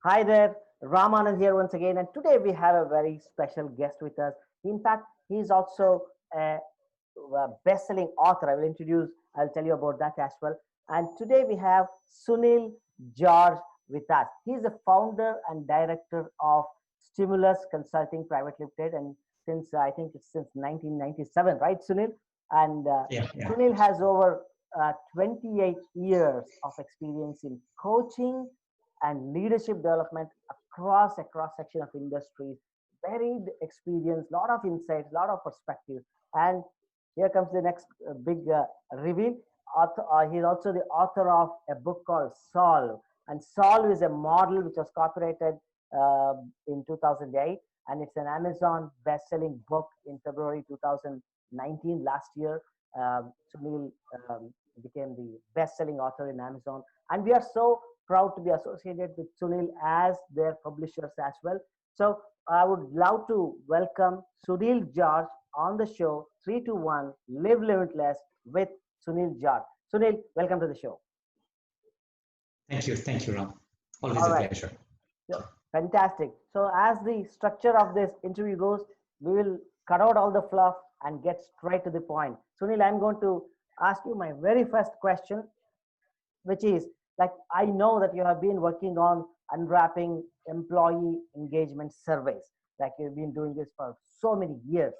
Hi there, Ramanand here once again, and today we have a very special guest with us. In fact, he is also a best-selling author. I'll tell you about that as well. And today we have Sunil George with us. He's the founder and director of Stimulus Consulting Private Limited, and since I think it's since 1997, right, Sunil? And Yeah. Sunil has over 28 years of experience in coaching and leadership development across a cross section of industries, varied experience, lot of insights, lot of perspective. And here comes the next big reveal. He's also the author of a book called Solve, and Solve is a model which was copyrighted uh, in 2008, and it's an Amazon best-selling book in February 2019 last year. Sunil became the best-selling author in Amazon, and we are so proud to be associated with Sunil as their publishers as well. So I would love to welcome Sunil George on the show. 3 to 1 Live Limitless with Sunil George. Sunil, welcome to the show. Thank you, Ram. Always All a right. pleasure. So, fantastic. So as the structure of this interview goes, we will cut out all the fluff and get straight to the point. Sunil, I'm going to ask you my very first question, which is like, I know that you have been working on unwrapping employee engagement surveys. Like, you've been doing this for so many years.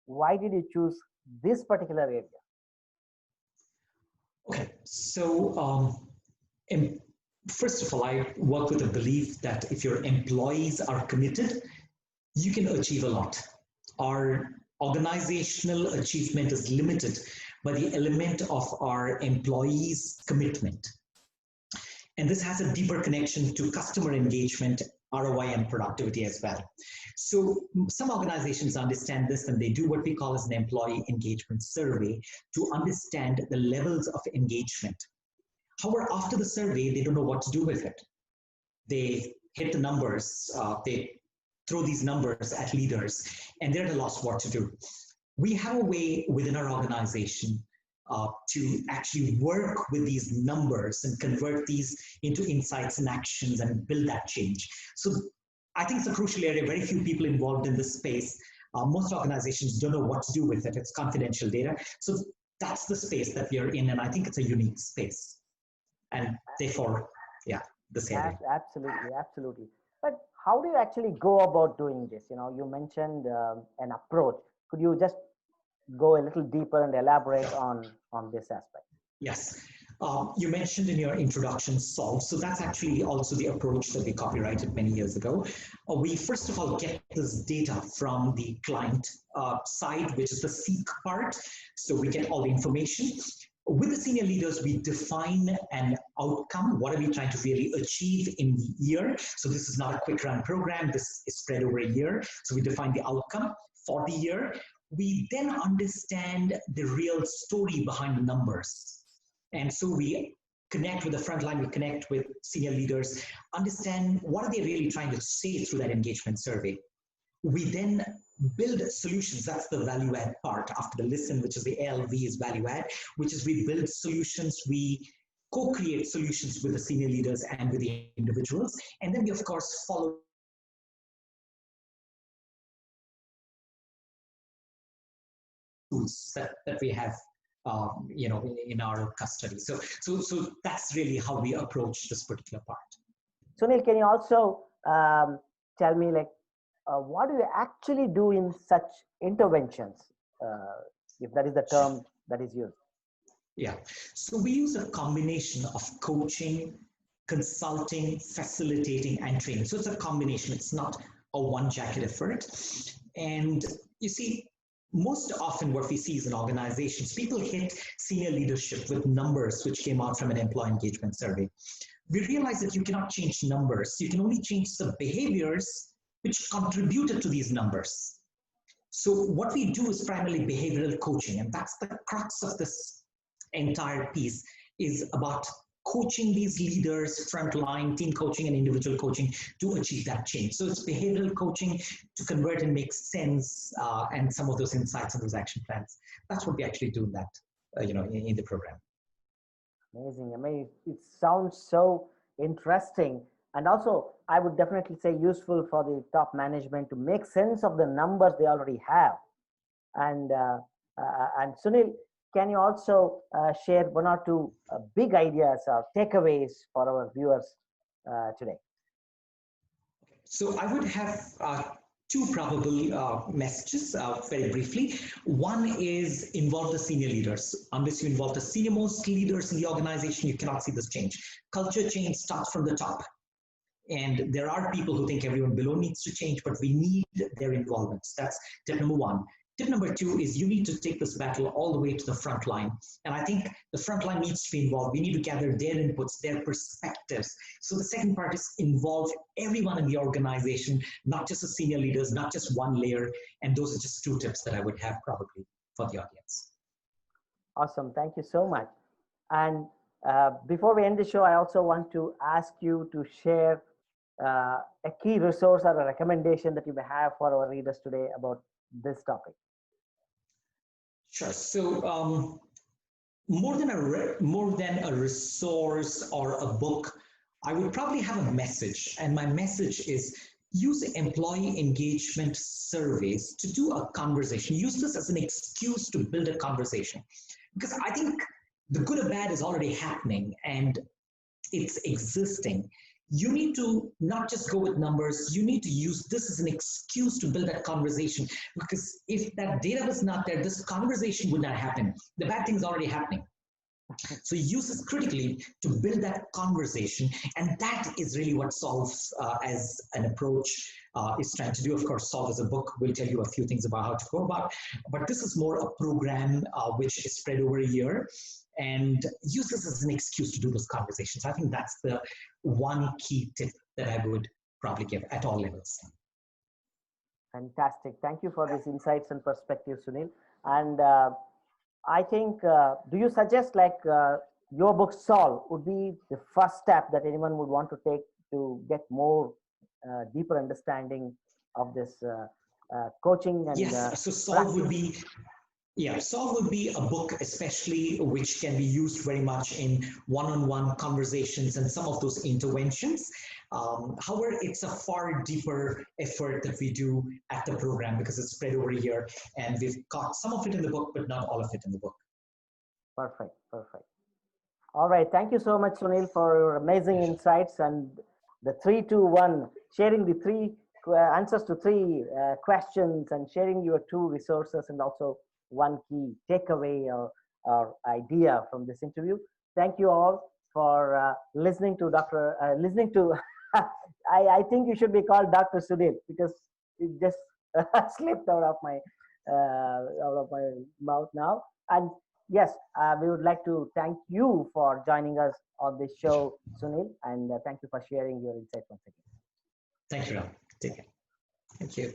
Why did you choose this particular area? Okay, so em- first of all, I work with a belief that if your employees are committed, you can achieve a lot. Our organizational achievement is limited by the element of our employees' commitment. And this has a deeper connection to customer engagement, ROI, and productivity as well. So some organizations understand this and they do what we call as an employee engagement survey to understand the levels of engagement. However, after the survey, they don't know what to do with it. They hit the numbers, they throw these numbers at leaders, and they're at a loss what to do. We have a way within our organization to actually work with these numbers and convert these into insights and actions and build that change. So I think it's a crucial area. Very few people involved in this space. Most organizations don't know what to do with it. It's confidential data. So that's the space that we are in, and I think it's a unique space. And therefore, yeah, this area. Absolutely, absolutely. But how do you actually go about doing this? You mentioned an approach. Could you just go a little deeper and elaborate on this aspect? Yes. You mentioned in your introduction Solve. So that's actually also the approach that we copyrighted many years ago. We first of all get this data from the client side, which is the seek part. So we get all the information. With the senior leaders, we define an outcome. What are we trying to really achieve in the year? So this is not a quick run program. This is spread over a year. So we define the outcome for the year. We then understand the real story behind the numbers. And so we connect with the front line, we connect with senior leaders, understand what are they really trying to say through that engagement survey. We then build solutions. That's the value add part after the listen, which is the ALV is value add, which is we build solutions, we co-create solutions with the senior leaders and with the individuals. And then we, of course, follow tools that we have in our custody. So that's really how we approach this particular part. Sunil, can you also tell me, like, what do you actually do in such interventions, if that is the term that is used? Yeah, so we use a combination of coaching, consulting, facilitating, and training. So it's a combination. It's not a one jacket effort. And you see, most often what we see is in organizations, people hit senior leadership with numbers which came out from an employee engagement survey. We realize that you cannot change numbers. You can only change the behaviors which contributed to these numbers. So what we do is primarily behavioral coaching, and that's the crux of this entire piece, is about coaching these leaders, frontline, team coaching, and individual coaching to achieve that change. So it's behavioral coaching to convert and make sense, and some of those insights and those action plans. That's what we actually do in that, in the program. Amazing. I mean, it sounds so interesting. And also, I would definitely say useful for the top management to make sense of the numbers they already have. And and Sunil, can you also share one or two big ideas or takeaways for our viewers today? So I would have two probable messages very briefly. One is involve the senior leaders. Unless you involve the senior most leaders in the organization, you cannot see this change. Culture change starts from the top. And there are people who think everyone below needs to change, but we need their involvement. That's tip number one. Tip number two is you need to take this battle all the way to the front line. And I think the front line needs to be involved. We need to gather their inputs, their perspectives. So the second part is involve everyone in the organization, not just the senior leaders, not just one layer. And those are just two tips that I would have probably for the audience. Awesome. Thank you so much. And before we end the show, I also want to ask you to share a key resource or a recommendation that you may have for our readers today about this topic. Sure. So more than a resource or a book, I would probably have a message, and my message is use employee engagement surveys to do a conversation. Use this as an excuse to build a conversation, because I think the good or bad is already happening and it's existing. You need to not just go with numbers, you need to use this as an excuse to build that conversation. Because if that data was not there, this conversation would not happen. The bad thing is already happening. So use this critically to build that conversation. And that is really what Solve as an approach is trying to do. Of course, Solve as a book will tell you a few things about how to go about, but this is more a program which is spread over a year. And use this as an excuse to do those conversations. I think that's the one key tip that I would probably give at all levels. Fantastic. Thank you for these insights and perspectives, Sunil. And I think, do you suggest like your book Solve would be the first step that anyone would want to take to get more deeper understanding of this coaching? And yes, so Solve would be Solve would be a book, especially which can be used very much in one-on-one conversations and some of those interventions. However, it's a far deeper effort that we do at the program because it's spread over a year, and we've got some of it in the book, but not all of it in the book. Perfect, perfect. All right, thank you so much, Sunil, for your amazing insights and the 3, 2, 1, sharing the three answers to three questions and sharing your two resources and also one key takeaway or idea from this interview. Thank you all for listening to listening to, I think you should be called Dr. Sunil because it just slipped out of my mouth now. And yes, we would like to thank you for joining us on this show, Sunil, and thank you for sharing your insights once again. Thank you, Ram. Take care. Thank you.